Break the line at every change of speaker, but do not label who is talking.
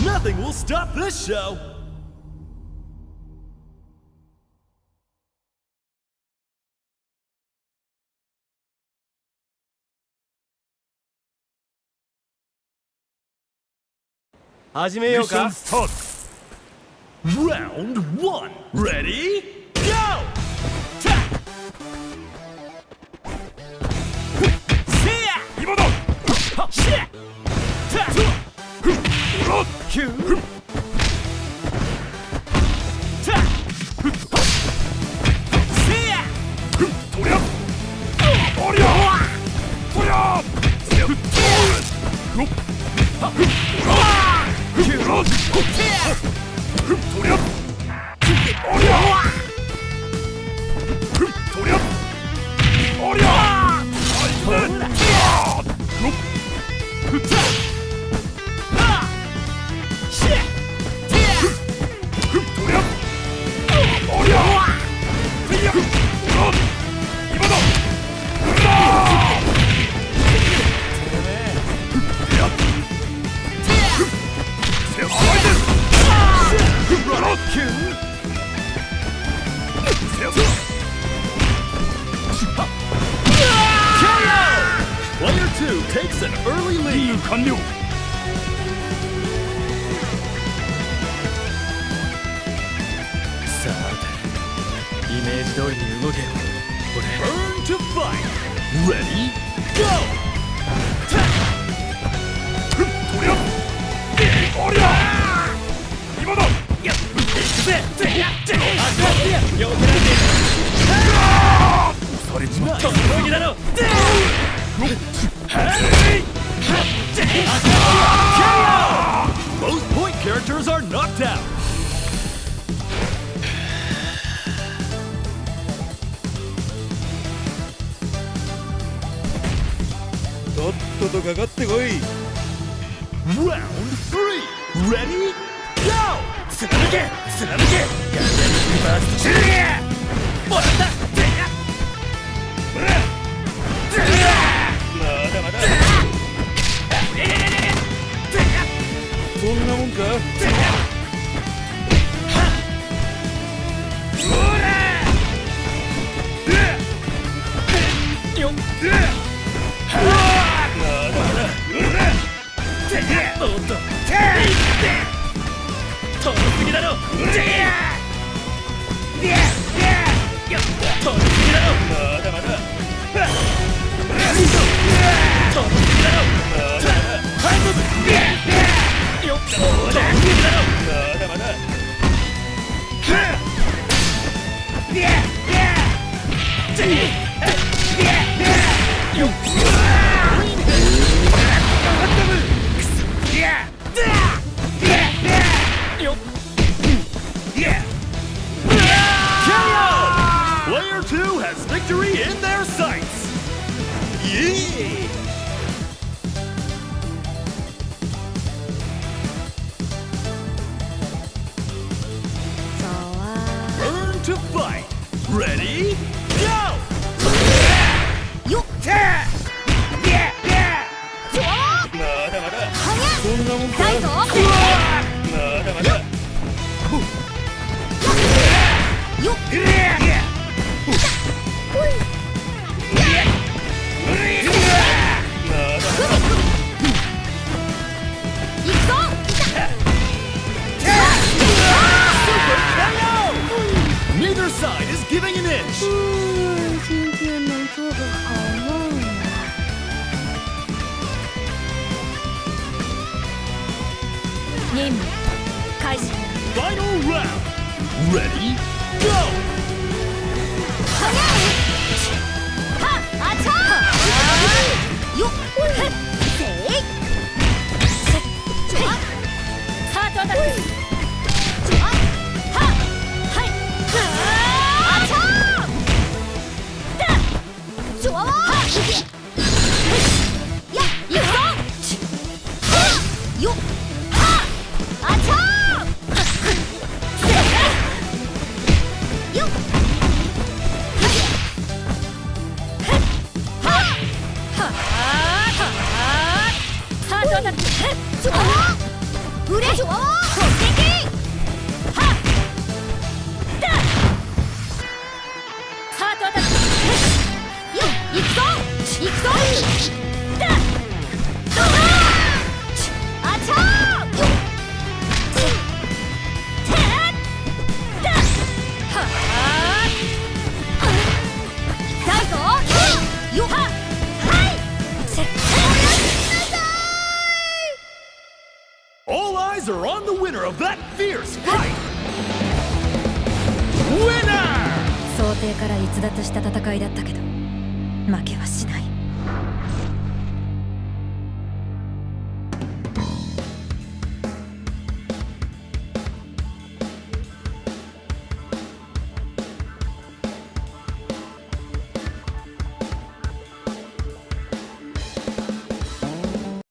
Nothing will stop this show!
始めようか。
Round 1 Ready? Go! See ya!
今だ。
Shit!
Q
See ya!
とりゃ。おりゃ。とりゃ。よっ。よっ。
Q
とりゃ。おりゃ。とりゃ。おりゃ。あいつね。よっ。
Shit!
とりゃ。おりゃ。いや。今だ。うわ。
Player 2 takes an early lead.
完了。
さて、イメージ通りに動けよ。俺
Burn to fight. Ready? Go!
とりゃ。おりゃ。今だ。
押
されちまった。
Both point characters are knocked out.
とっととかかってこい。
Round 3 Ready? Go!
貫け貫け。ガゲームバーストシューもらった。まだまだ。そんなもんか。よっ。おっと。取りすぎだろ。取りすぎだろ。まだまだ。取りすぎだろ。よっ。取りすぎだろ。まだまだ。よっ。
Player 2 has victory in their sights. Yeah! Burn to fight. Ready? Go!
よっ。
まだまだ。そんなもんか。
痛いぞ。
まだまだ。
よっ。
Neither side is giving an inch.
今天能做个好梦啊。任務開始。
Final round. Ready? Go!
はっあちゃーよっ。せいハートアタック。はっはいあちゃーだジョワワーやいくぞよっはっあちゃーよっはっはっ
eyes are on the winner of that fierce fight. Winner!
想定から逸脱した戦いだったけど負けはしない。